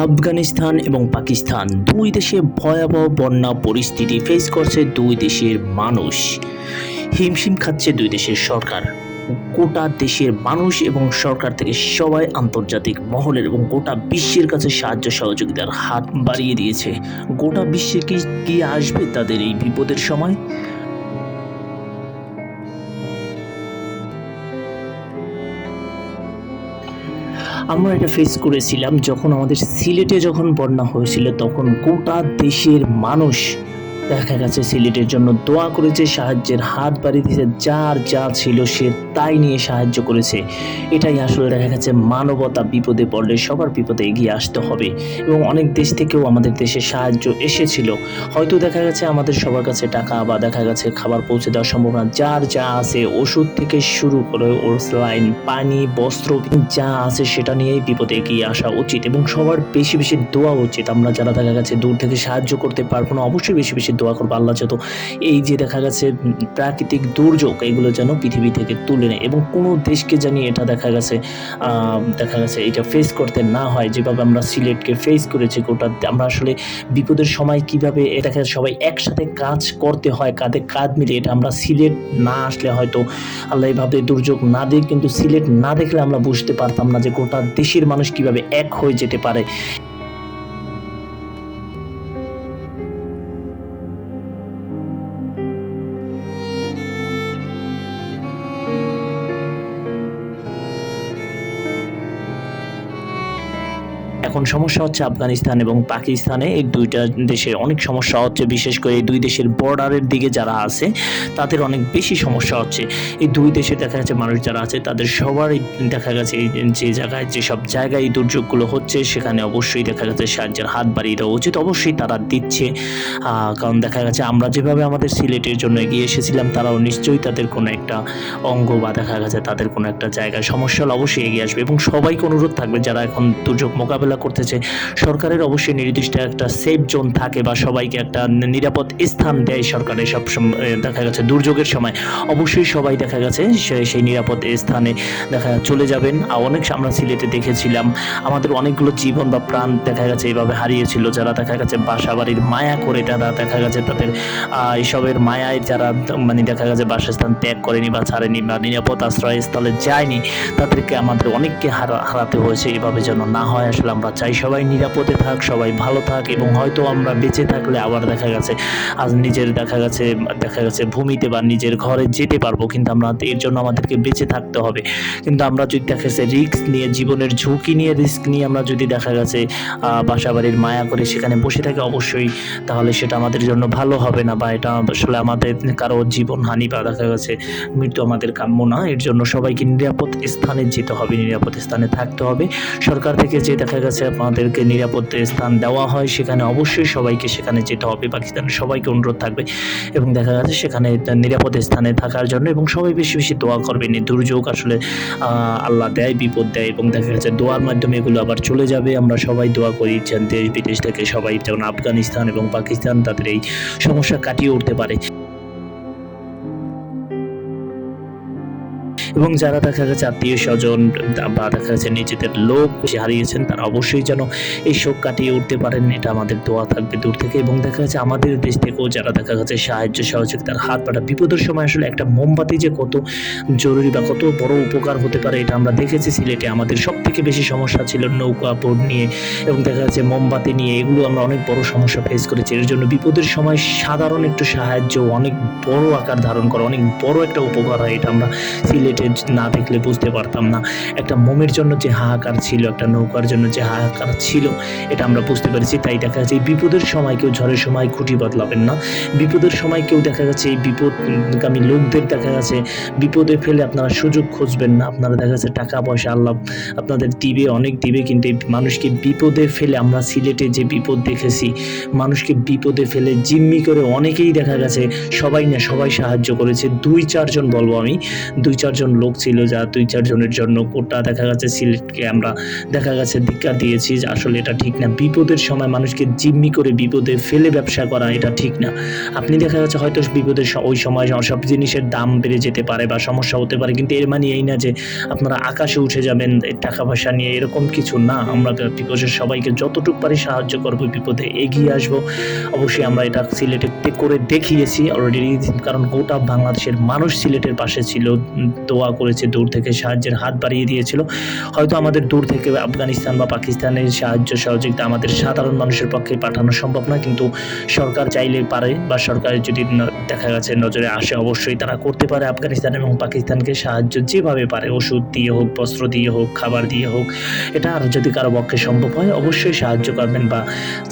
আফগানিস্তান এবং পাকিস্তান দুই দেশে ভয়াবহ বন্যা পরিস্থিতি ফেস করছে দুই দেশের মানুষ। হিমশিম খাচ্ছে দুই দেশের সরকার। গোটা দেশের মানুষ এবং সরকার থেকে সবাই আন্তর্জাতিক মহলের এবং গোটা বিশ্বের কাছে সাহায্য সহযোগিতার হাত বাড়িয়ে দিয়েছে। গোটা বিশ্বে কি আসবে তাদের এই বিপদের সময়? আমরা এটা ফেস করেছিলাম যখন আমাদের সিলেটে যখন বন্যা হয়েছিল, তখন গোটা দেশের মানুষ দেখা গেছে সিলেটের জন্য দোয়া করেছে, সাহায্যের হাত বাড়িয়ে দিয়েছে, যার যা ছিল সে তাই নিয়ে সাহায্য করেছে। এটাই আসলে দেখা গেছে মানবতা। বিপদে পড়লে সবার বিপদে এগিয়ে আসতে হবে এবং অনেক দেশ থেকেও আমাদের দেশে সাহায্য এসেছিল। হয়তো দেখা গেছে আমাদের সবার কাছে টাকা বা দেখা গেছে খাবার পৌঁছে দেওয়া সম্ভব না। যার যা আছে, ওষুধ থেকে শুরু করে স্যালাইন, পানি, বস্ত্র, যা আছে সেটা নিয়েই বিপদে এগিয়ে আসা উচিত এবং সবার বেশি বেশি দোয়া উচিত। আমরা যারা দেখা গেছে দূর থেকে সাহায্য করতে পারবো না, অবশ্যই বেশি বেশি দোয়া করবো আল্লাহ যত এই যে দেখা গেছে প্রাকৃতিক দুর্যোগ এগুলো যেন পৃথিবী থেকে তুলে নেয় এবং কোনো দেশকে জানি এটা দেখা গেছে এটা ফেস করতে না হয় যেভাবে আমরা সিলেটকে ফেস করেছি। গোটা আমরা আসলে বিপদের সময় কিভাবে এটা সবাই একসাথে কাজ করতে হয়, কাঁধে কাঁধ মিলে, এটা আমরা সিলেট না আসলে হয়তো আল্লাহ এভাবে দুর্যোগ না দিক, কিন্তু সিলেট না দেখলে আমরা বুঝতে পারতাম না যে গোটা দেশের মানুষ কিভাবে এক হয়ে যেতে পারে। এখন সমস্যা হচ্ছে আফগানিস্তান এবং পাকিস্তানে, এই দুইটা দেশে অনেক সমস্যা হচ্ছে। বিশেষ করে এই দুই দেশের বর্ডারের দিকে যারা আছে তাদের অনেক বেশি সমস্যা হচ্ছে। এই দুই দেশে দেখা যাচ্ছে মানুষ যারা আছে তাদের সবারই দেখা গেছে যে জায়গায় যেসব জায়গায় এই দুর্যোগগুলো হচ্ছে সেখানে অবশ্যই দেখা গেছে সাহায্যের হাত বাড়িয়ে দেওয়া উচিত। অবশ্যই তারা দিচ্ছে, কারণ দেখা গেছে আমরা যেভাবে আমাদের সিলেটের জন্য এগিয়ে এসেছিলাম, তারাও নিশ্চয়ই তাদের কোনো একটা অঙ্গ বা দেখা গেছে তাদের কোনো একটা জায়গায় সমস্যা হলে অবশ্যই এগিয়ে আসবে এবং সবাইকে অনুরোধ থাকবে যারা এখন দুর্যোগ মোকাবেলা করতেছে, সরকারের অবশ্যই নির্দিষ্ট একটা সেফ জোন থাকে বা সবাইকে একটা নিরাপদ স্থান দেয় সরকারের। সব দেখা গেছে দুর্যোগের সময় অবশ্যই সবাই দেখা গেছে সেই নিরাপদ স্থানে দেখা চলে যাবেন। আর অনেক আমরা সিলেটে দেখেছিলাম আমাদের অনেকগুলো জীবন বা প্রাণ দেখা গেছে এইভাবে হারিয়েছিল, যারা দেখা গেছে বাসা বাড়ির মায়া করে তারা দেখা গেছে তাদের এসবের মায়ায় যারা মানে দেখা গেছে বাসস্থান ত্যাগ করেনি বা ছাড়েনি বা নিরাপদ আশ্রয়স্থলে যায়নি, তাদেরকে আমাদের অনেককে হারাতে হয়েছে। এভাবে যেন না হয় আসলে আমরা চাই সবাই নিরাপদে থাক, সবাই ভালো থাক এবং হয়তো আমরা বেঁচে থাকলে আবার দেখা গেছে আজ নিজের দেখা গেছে ভূমিতে বা নিজের ঘরে যেতে পারবো, কিন্তু আমরা এর জন্য আমাদেরকে বেঁচে থাকতে হবে। কিন্তু আমরা যদি দেখা গেছে রিস্ক নিয়ে, জীবনের ঝুঁকি নিয়ে, রিস্ক নিয়ে আমরা যদি দেখা গেছে বাসা বাড়ির মায়া করে সেখানে বসে থাকি, অবশ্যই তাহলে সেটা আমাদের জন্য ভালো হবে না বা এটা আসলে আমাদের কারো জীবনহানি বা দেখা গেছে মৃত্যু আমাদের কাম্য না। এর জন্য সবাইকে নিরাপদ স্থানে যেতে হবে, নিরাপদ স্থানে থাকতে হবে। সরকার থেকে যে দেখা গেছে আমাদেরকে নিরাপদ স্থান দেওয়া হয় সেখানে অবশ্যই সবাইকে সেখানে যেতে হবে। পাকিস্তানের সবাইকে অনুরোধ থাকবে এবং দেখা যাচ্ছে সেখানে নিরাপদ স্থানে থাকার জন্য এবং সবাই বেশি বেশি দোয়া করবেন। এই দুর্যোগ আসলে আল্লাহ দেয়, বিপদ দেয় এবং দেখা যাচ্ছে দোয়ার মাধ্যমে এগুলো আবার চলে যাবে। আমরা সবাই দোয়া করি দেশ বিদেশ থেকে সবাই যেমন আফগানিস্তান এবং পাকিস্তান তাদের এই সমস্যা কাটিয়ে উঠতে পারে এবং যারা দেখা গেছে আত্মীয় স্বজন বা দেখা গেছে নিজেদের লোক হারিয়েছেন তারা অবশ্যই যেন এই শোক কাটিয়ে উঠতে পারেন, এটা আমাদের দোয়া থাকবে দূর থেকে। এবং দেখা যাচ্ছে আমাদের দেশ থেকেও যারা দেখা গেছে সাহায্য সহযোগিতার হাত বাড়া, বিপদের সময় আসলে একটা মোমবাতি যে কত জরুরি বা কত বড় উপকার হতে পারে এটা আমরা দেখেছি সিলেটে। আমাদের সব থেকে বেশি সমস্যা ছিল নৌকা বোট নিয়ে এবং দেখা যাচ্ছে মোমবাতি নিয়ে, এগুলো আমরা অনেক বড় সমস্যা ফেস করেছি। এর জন্য বিপদের সময় সাধারণ একটু সাহায্য অনেক বড় আকার ধারণ করে, অনেক বড় একটা উপকার হয়। এটা আমরা সিলেটে না দেখলে বুঝতে পারতাম না। একটা মোমের জন্য যে হাহাকার ছিল, একটা নৌকার জন্য যে হাহাকার ছিল, এটা আমরা বুঝতে পেরেছি। তাই দেখা যাচ্ছে এই বিপদের সময় কেউ ঝড়ের সময় খুঁটি বদলাবেন না। বিপদের সময় কেউ দেখা যাচ্ছে এই বিপদগামী লোকদের দেখা যাচ্ছে বিপদে ফেলে আপনারা সুযোগ খুঁজবেন না। আপনারা দেখা যাচ্ছে টাকা পয়সা আল্লাহ আপনাদের দিবে, অনেক দিবে, কিন্তু এই মানুষকে বিপদে ফেলে, আমরা সিলেটে যে বিপদ দেখেছি, মানুষকে বিপদে ফেলে জিম্মি করে অনেকেই দেখা গেছে, সবাই না সবাই সাহায্য করেছে। 2-4 জন বলবো আমি, 2-4 জন লোক ছিল যা 2-4 জনের জন্য গোটা দেখা গেছে সিলেটকে আমরা দেখা গেছে ধিক্কার দিয়েছি যে আসলে এটা ঠিক না। বিপদের সময় মানুষকে জিম্মি করে বিপদে ফেলে ব্যবসা করা এটা ঠিক না। আপনি দেখা যাচ্ছে হয়তো বিপদের ওই সময় সব জিনিসের দাম বেড়ে যেতে পারে বা সমস্যা হতে পারে, কিন্তু এর মানে এই না যে আপনারা আকাশে উঠে যাবেন টাকা পয়সা নিয়ে, এরকম কিছু না। আমরা বিপদের সবাইকে যতটুকু পারি সাহায্য করব, বিপদে এগিয়ে আসব। অবশ্যই আমরা এটা সিলেটে করে দেখিয়েছি অলরেডি, কারণ গোটা বাংলাদেশের মানুষ সিলেটের পাশে ছিল, দোয়া করেছে, দূর থেকে সাহায্যের হাত বাড়িয়ে দিয়েছিল। হয়তো আমাদের দূর থেকে আফগানিস্তান বা পাকিস্তানের সাহায্য সহযোগিতা আমাদের সাধারণ মানুষের পক্ষে পাঠানো সম্ভব না, কিন্তু সরকার চাইলে পারে বা সরকারের যদি দেখা গেছে নজরে আসে অবশ্যই তারা করতে পারে আফগানিস্তান এবং পাকিস্তানকে সাহায্য যেভাবে পারে, ওষুধ দিয়ে হোক, বস্ত্র দিয়ে হোক, খাবার দিয়ে হোক। এটা আর যদি কারো পক্ষে সম্ভব হয় অবশ্যই সাহায্য করবেন, বা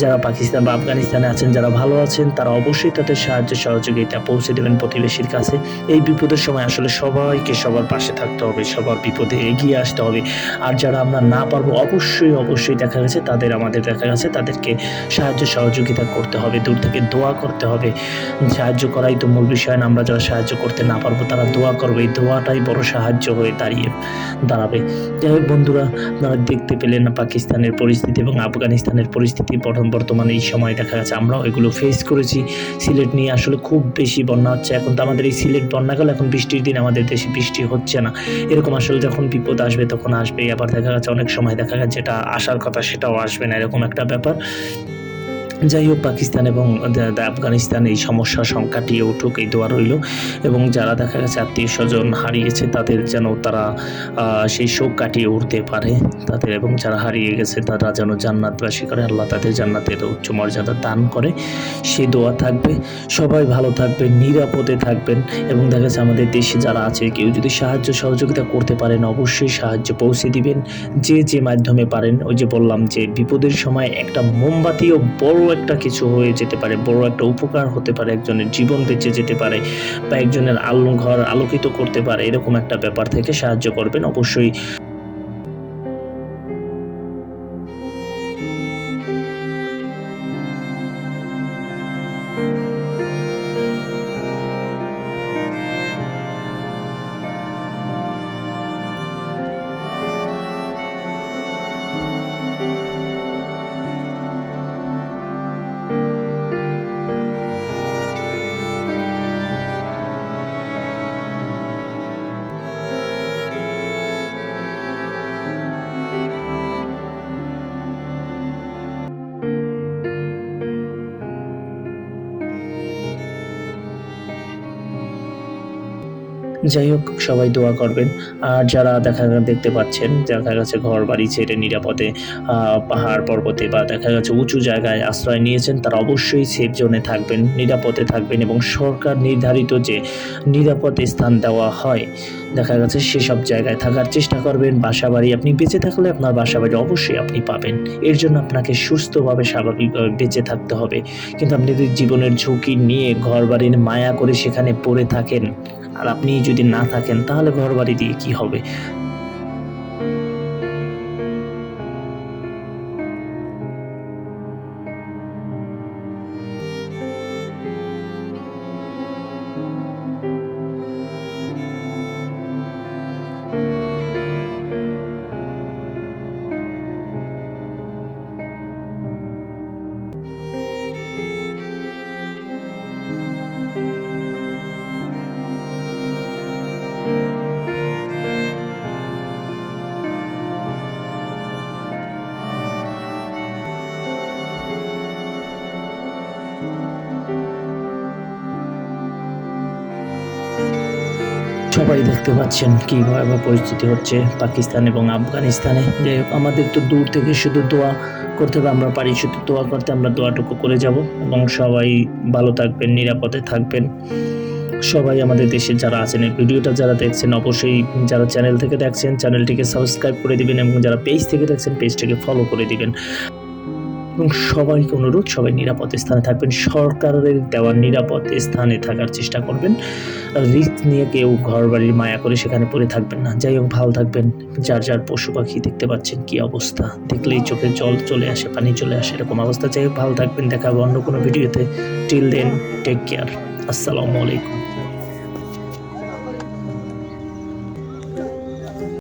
যারা পাকিস্তান বা আফগানিস্তানে আছেন, যারা ভালো আছেন, তারা অবশ্যই তাদের সাহায্য সহযোগিতা পৌঁছে দেবেন প্রতিবেশীর কাছে। এই বিপদের সময় আসলে সবাইকে সবার পাশে থাকতে হবে, সবার বিপদে এগিয়ে আসতে হবে। আর যারা আমরা না পারবো অবশ্যই দেখা গেছে আমাদের দেখা গেছে তাদেরকে সাহায্য সহযোগিতা করতে হবে, দূর থেকে দোয়া করতে হবে। সাহায্য করাই তো মূল বিষয় না। আমরা যারা সাহায্য করতে না পারবো তারা দোয়া করবে, এই দোয়াটাই বড় সাহায্য হয়ে দাঁড়াবে। যাই হোক বন্ধুরা, আপনারা দেখতে পেলেন পাকিস্তানের পরিস্থিতি এবং আফগানিস্তানের পরিস্থিতি বর্তমানে এই সময় দেখা গেছে আমরাও এগুলো ফেস করেছি। সিলেট নিয়ে আসলে খুব বেশি বন্যা হচ্ছে এখন, তো আমাদের এই সিলেট বন্যা গেল, এখন বৃষ্টির দিন আমাদের দেশে বৃষ্টি হচ্ছে না। এরকম আসলে যখন বিপদ আসবে তখন আসবেই, আবার দেখা গেছে অনেক সময় দেখা গেছে যেটা আসার কথা সেটাও আসবে না, এরকম একটা ব্যাপার। যাই হোক, পাকিস্তান এবং আফগানিস্তান এই সমস্যা কাটিয়ে উঠুক, এই দোয়া রইল। এবং যারা দেখা গেছে আত্মীয় স্বজন হারিয়েছে তাদের যেন তারা সেই শোক কাটিয়ে উঠতে পারে তাদের, এবং যারা হারিয়ে গেছে তারা যেন জান্নাতবাসী করে, আল্লাহ তাদের জান্নাতের উচ্চ মর্যাদা দান করে, সেই দোয়া থাকবে। সবাই ভালো থাকবেন, নিরাপদে থাকবেন, এবং দেখা যাচ্ছে আমাদের দেশে যারা আছে কেউ যদি সাহায্য সহযোগিতা করতে পারেন অবশ্যই সাহায্য পৌঁছে দিবেন যে মাধ্যমে পারেন। ওই যে বললাম যে বিপদের সময় একটা মোমবাতিও বড় একটা কিছু হয়ে যেতে পারে, বড় একটা উপকার হতে পারে, একজনের জীবন বেঁচে যেতে পারে বা একজনের ঘর আলোকিত করতে পারে, এরকম একটা ব্যাপার থেকে সাহায্য করবেন অবশ্যই। যাই হোক, সবাই দোয়া করবেন। আর যারা দেখতে পাচ্ছেন দেখা গেছে ঘর বাড়ি ছেড়ে নিরাপদে পাহাড় পর্বতে বা দেখা গেছে উঁচু জায়গায় আশ্রয় নিয়েছেন, তারা অবশ্যই সেফ জোনে থাকবেন, নিরাপদে থাকবেন, এবং সরকার নির্ধারিত যে নিরাপদ স্থান দেওয়া হয় দেখা গেছে সেসব জায়গায় থাকার চেষ্টা করবেন। বাসাবাড়ি আপনি বেঁচে থাকলে আপনার বাসাবাড়ি অবশ্যই আপনি পাবেন, এর জন্য আপনাকে সুস্থভাবে স্বাভাবিকভাবে বেঁচে থাকতে হবে। কিন্তু আপনি যদি জীবনের ঝুঁকি নিয়ে ঘর বাড়ির মায়া করে সেখানে পড়ে থাকেন, আর আপনি যদি না থাকেন তাহলে ঘরবাড়ি দিয়ে কি হবে? সবাই দেখতে পাচ্ছেন কি ভয়াবহ পরিস্থিতি হচ্ছে পাকিস্তান এবং আফগানিস্তানে। যাই হোক, আমাদের তো দূর থেকে শুধু দোয়া করতে হবে, আমরা পারি শুধু দোয়া করতে, আমরা দোয়াটুকু করে যাব। এবং সবাই ভালো থাকবেন, নিরাপদে থাকবেন। সবাই আমাদের দেশে যারা আছেন, এই ভিডিওটা যারা দেখছেন অবশ্যই, যারা চ্যানেল থেকে দেখছেন চ্যানেলটিকে সাবস্ক্রাইব করে দিবেন, এবং যারা পেজ থেকে দেখছেন পেজটিকে ফলো করে দিবেন। এবং সবাইকে অনুরোধ, সবাই নিরাপদ স্থানে থাকবেন, সরকারের দেওয়া নিরাপদ স্থানে থাকার চেষ্টা করবেন। রিস্ক নিয়ে কেউ ঘর বাড়ির মায়া করে সেখানে পড়ে থাকবেন না। যাই হোক, ভালো থাকবেন। যার পশু পাখি দেখতে পাচ্ছেন কি অবস্থা, দেখলেই চোখে জল চলে আসে, পানি চলে আসে, এরকম অবস্থা। যাই হোক, ভালো থাকবেন, দেখা হবে অন্য কোনো ভিডিওতে। Till then, take care. আসসালামু আলাইকুম।